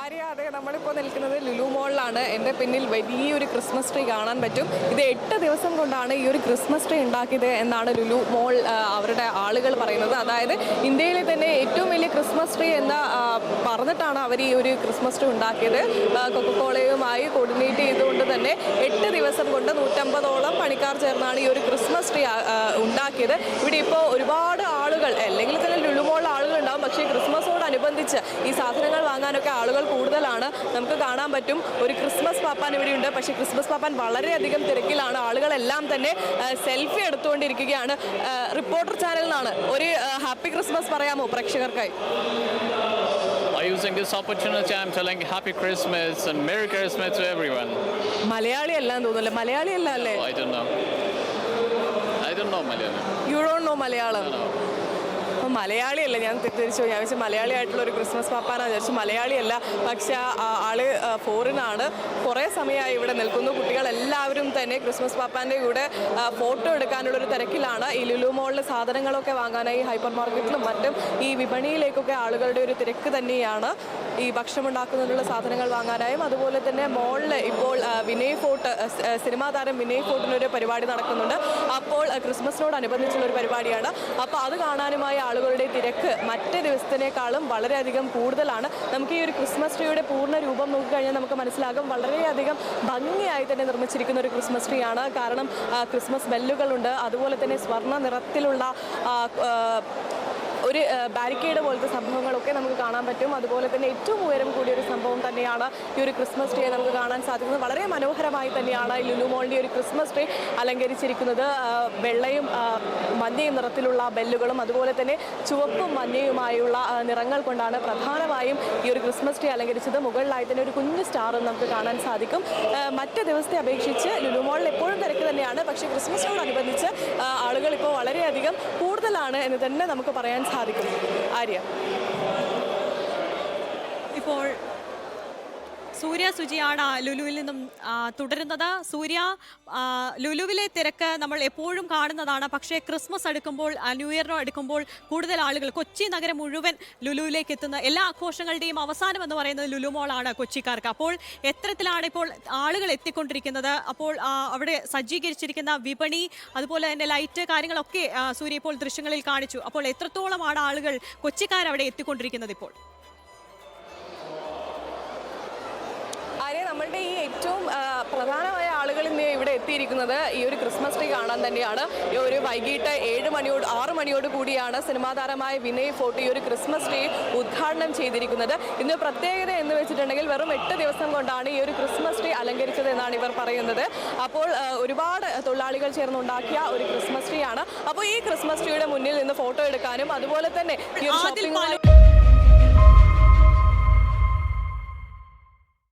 ആര്യ, അതെ, നമ്മളിപ്പോൾ നിൽക്കുന്നത് ലുലു മോളിലാണ്. എൻ്റെ പിന്നിൽ വലിയൊരു ക്രിസ്മസ് ട്രീ കാണാൻ പറ്റും. ഇത് 8 ദിവസം കൊണ്ടാണ് ഈ ഒരു ക്രിസ്മസ് ട്രീ ഉണ്ടാക്കിയത് എന്നാണ് ലുലു മോൾ അവരുടെ ആളുകൾ പറയുന്നത്. അതായത് ഇന്ത്യയിലെ തന്നെ ഏറ്റവും വലിയ ക്രിസ്മസ് ട്രീ എന്ന് പറഞ്ഞിട്ടാണ് അവർ ഈ ഒരു ക്രിസ്മസ് ട്രീ ഉണ്ടാക്കിയത്. കൊക്കക്കോളയുമായി കോർഡിനേറ്റ് ചെയ്തുകൊണ്ട് തന്നെ 8 ദിവസം കൊണ്ട് 150ഓളം പണിക്കാർ ചേർന്നാണ് ഈ ഒരു ക്രിസ്മസ് ട്രീ ഉണ്ടാക്കിയത്. ഇവിടെ ഇപ്പോൾ ഒരുപാട് ആളുകൾ, അല്ലെങ്കിൽ തന്നെ ലുലു മോളിൽ ആളുകൾ ഉണ്ടാവും, പക്ഷേ ക്രിസ്മസോടനുബന്ധിച്ച് ഈ സാധനങ്ങൾ വാങ്ങാനൊക്കെ ആളുകൾ കൂടുതലാണ്. നമുക്ക് കാണാൻ പറ്റും ഒരു ക്രിസ്മസ് പാപ്പാൻ ഇവിടെയുണ്ട്. പക്ഷേ ക്രിസ്മസ് പാപ്പാൻ വളരെയധികം തിരക്കിലാണ്. ആളുകളെല്ലാം തന്നെ സെൽഫി എടുത്തുകൊണ്ടിരിക്കുകയാണ്. റിപ്പോർട്ടർ ചാനലിൽ നിന്നാണ്. ഒരു ഹാപ്പി ക്രിസ്മസ് പറയാമോ പ്രേക്ഷകർക്കായി? Using this opportunity, I'm telling Happy Christmas and Merry Christmas to everyone. Malayali അല്ലാന്ന് തോന്നുന്നില്ല. മലയാളി അല്ല അല്ലേ? I don't know Malayalam. You don't know Malayalam? No. മലയാളിയല്ല, ഞാൻ തെറ്റിദ്ധരിച്ചു. ഞാൻ വെച്ചാൽ മലയാളി ആയിട്ടുള്ള ഒരു ക്രിസ്മസ് പാപ്പാനാണ് വിചാരിച്ചു. മലയാളിയല്ല, പക്ഷേ ആള് ഫോറിനാണ്. കുറേ സമയമായി ഇവിടെ നിൽക്കുന്നു. കുട്ടികളെല്ലാവരും തന്നെ ക്രിസ്മസ് പാപ്പാൻ്റെ കൂടെ ഫോട്ടോ എടുക്കാനുള്ളൊരു തിരക്കിലാണ്. ഈ ലുലു മോളിൽ സാധനങ്ങളൊക്കെ വാങ്ങാനായി ഹൈപ്പർ മാർക്കറ്റിലും മറ്റും ഈ വിപണിയിലേക്കൊക്കെ ആളുകളുടെ ഒരു തിരക്ക് തന്നെയാണ്. ഈ ഭക്ഷണമുണ്ടാക്കുന്നതിനുള്ള സാധനങ്ങൾ വാങ്ങാനായും അതുപോലെ തന്നെ മോളിൽ ഇപ്പോൾ വിനയ് ഫോർട്ട്, സിനിമാ താരം വിനയ് ഫോർട്ടിനൊരു പരിപാടി നടക്കുന്നുണ്ട്. അപ്പോൾ ക്രിസ്മസിനോടനുബന്ധിച്ചുള്ളൊരു പരിപാടിയാണ്. അപ്പോൾ അത് കാണാനുമായി ആളുകളുടെ തിരക്ക് മറ്റ് ദിവസത്തിനേക്കാളും വളരെയധികം കൂടുതലാണ്. നമുക്ക് ഈ ഒരു ക്രിസ്മസ് ട്രീയുടെ പൂർണ്ണ രൂപം നോക്കിക്കഴിഞ്ഞാൽ നമുക്ക് മനസ്സിലാകും ഭംഗിയായി തന്നെ നിർമ്മിച്ചിരിക്കുന്ന ഒരു ക്രിസ്മസ് ട്രീ ആണ്. കാരണം ക്രിസ്മസ് ബെല്ലുകളുണ്ട്, അതുപോലെ തന്നെ സ്വർണ്ണ നിറത്തിലുള്ള ഒരു ബാരിക്കേഡ് പോലത്തെ സംഭവങ്ങളൊക്കെ നമുക്ക് കാണാൻ പറ്റും. അതുപോലെ തന്നെ ഏറ്റവും ഉയരം കൂടിയൊരു സംഭവം തന്നെയാണ് ഈ ഒരു ക്രിസ്മസ് ട്രീ നമുക്ക് കാണാൻ സാധിക്കുന്നത്. വളരെ മനോഹരമായി തന്നെയാണ് ഈ ലുലു മോളിൻ്റെ ഒരു ക്രിസ്മസ് ട്രീ അലങ്കരിച്ചിരിക്കുന്നത്. വെള്ളയും മഞ്ഞയും നിറത്തിലുള്ള ബെല്ലുകളും അതുപോലെ തന്നെ ചുവപ്പും മഞ്ഞയുമായുള്ള നിറങ്ങൾ കൊണ്ടാണ് പ്രധാനമായും ഈ ഒരു ക്രിസ്മസ് ട്രീ അലങ്കരിച്ചത്. മുകളിലായി തന്നെ ഒരു കുഞ്ഞു സ്റ്റാറും നമുക്ക് കാണാൻ സാധിക്കും. മറ്റ് ദിവസത്തെ അപേക്ഷിച്ച് ലുലു മോളിൽ എപ്പോഴും തിരക്ക് തന്നെയാണ്, പക്ഷേ ക്രിസ്മസിനോടനുബന്ധിച്ച് ആളുകൾ ഇപ്പോൾ വളരെയധികം കൂടുതലാണ് എന്ന് തന്നെ നമുക്ക് പറയാൻ സാധിക്കും. ആര്യ, ഇപ്പോൾ സൂര്യ സുജിയാണ് ലുലുവിൽ നിന്നും തുടരുന്നത്. സൂര്യ, ലുലുവിലെ തിരക്ക് നമ്മൾ എപ്പോഴും കാണുന്നതാണ്. പക്ഷേ ക്രിസ്മസ് അടുക്കുമ്പോൾ, ന്യൂ ഇയറിനോ അടുക്കുമ്പോൾ കൂടുതൽ ആളുകൾ, കൊച്ചി നഗരം മുഴുവൻ ലുലുവിലേക്ക് എത്തുന്ന എല്ലാ ആഘോഷങ്ങളുടെയും അവസാനം എന്ന് പറയുന്നത് ലുലു മോളാണ് കൊച്ചിക്കാർക്ക്. അപ്പോൾ എത്തരത്തിലാണ് ഇപ്പോൾ ആളുകൾ എത്തിക്കൊണ്ടിരിക്കുന്നത്? അപ്പോൾ അവിടെ സജ്ജീകരിച്ചിരിക്കുന്ന വിപണി, അതുപോലെ തന്നെ ലൈറ്റ് കാര്യങ്ങളൊക്കെ സൂര്യ ഇപ്പോൾ ദൃശ്യങ്ങളിൽ കാണിച്ചു. അപ്പോൾ എത്രത്തോളമാണ് ആളുകൾ, കൊച്ചിക്കാരവിടെ എത്തിക്കൊണ്ടിരിക്കുന്നത് ഇപ്പോൾ? നമ്മളുടെ ഈ ഏറ്റവും പ്രധാനമായ ആളുകൾ ഇന്ന് ഇവിടെ എത്തിയിരിക്കുന്നത് ഈ ഒരു ക്രിസ്മസ് ട്രീ കാണാൻ തന്നെയാണ്. ഈ ഒരു വൈകിട്ട് 6 മണിയോട് കൂടിയാണ് സിനിമാ താരമായ വിനയ് ഫോർട്ട് ഈ ഒരു ക്രിസ്മസ് ട്രീ ഉദ്ഘാടനം ചെയ്തിരിക്കുന്നത്. ഇന്ന് പ്രത്യേകത എന്ന് വെച്ചിട്ടുണ്ടെങ്കിൽ വെറും 8 ദിവസം കൊണ്ടാണ് ഈ ഒരു ക്രിസ്മസ് ട്രീ അലങ്കരിച്ചത് എന്നാണ് ഇവർ പറയുന്നത്. അപ്പോൾ ഒരുപാട് തൊഴിലാളികൾ ചേർന്നുണ്ടാക്കിയ ഒരു ക്രിസ്മസ് ട്രീ ആണ്. അപ്പോൾ ഈ ക്രിസ്മസ് ട്രീയുടെ മുന്നിൽ നിന്ന് ഫോട്ടോ എടുക്കാനും അതുപോലെ തന്നെ ഈ ഒരു ഷോപ്പിംഗ്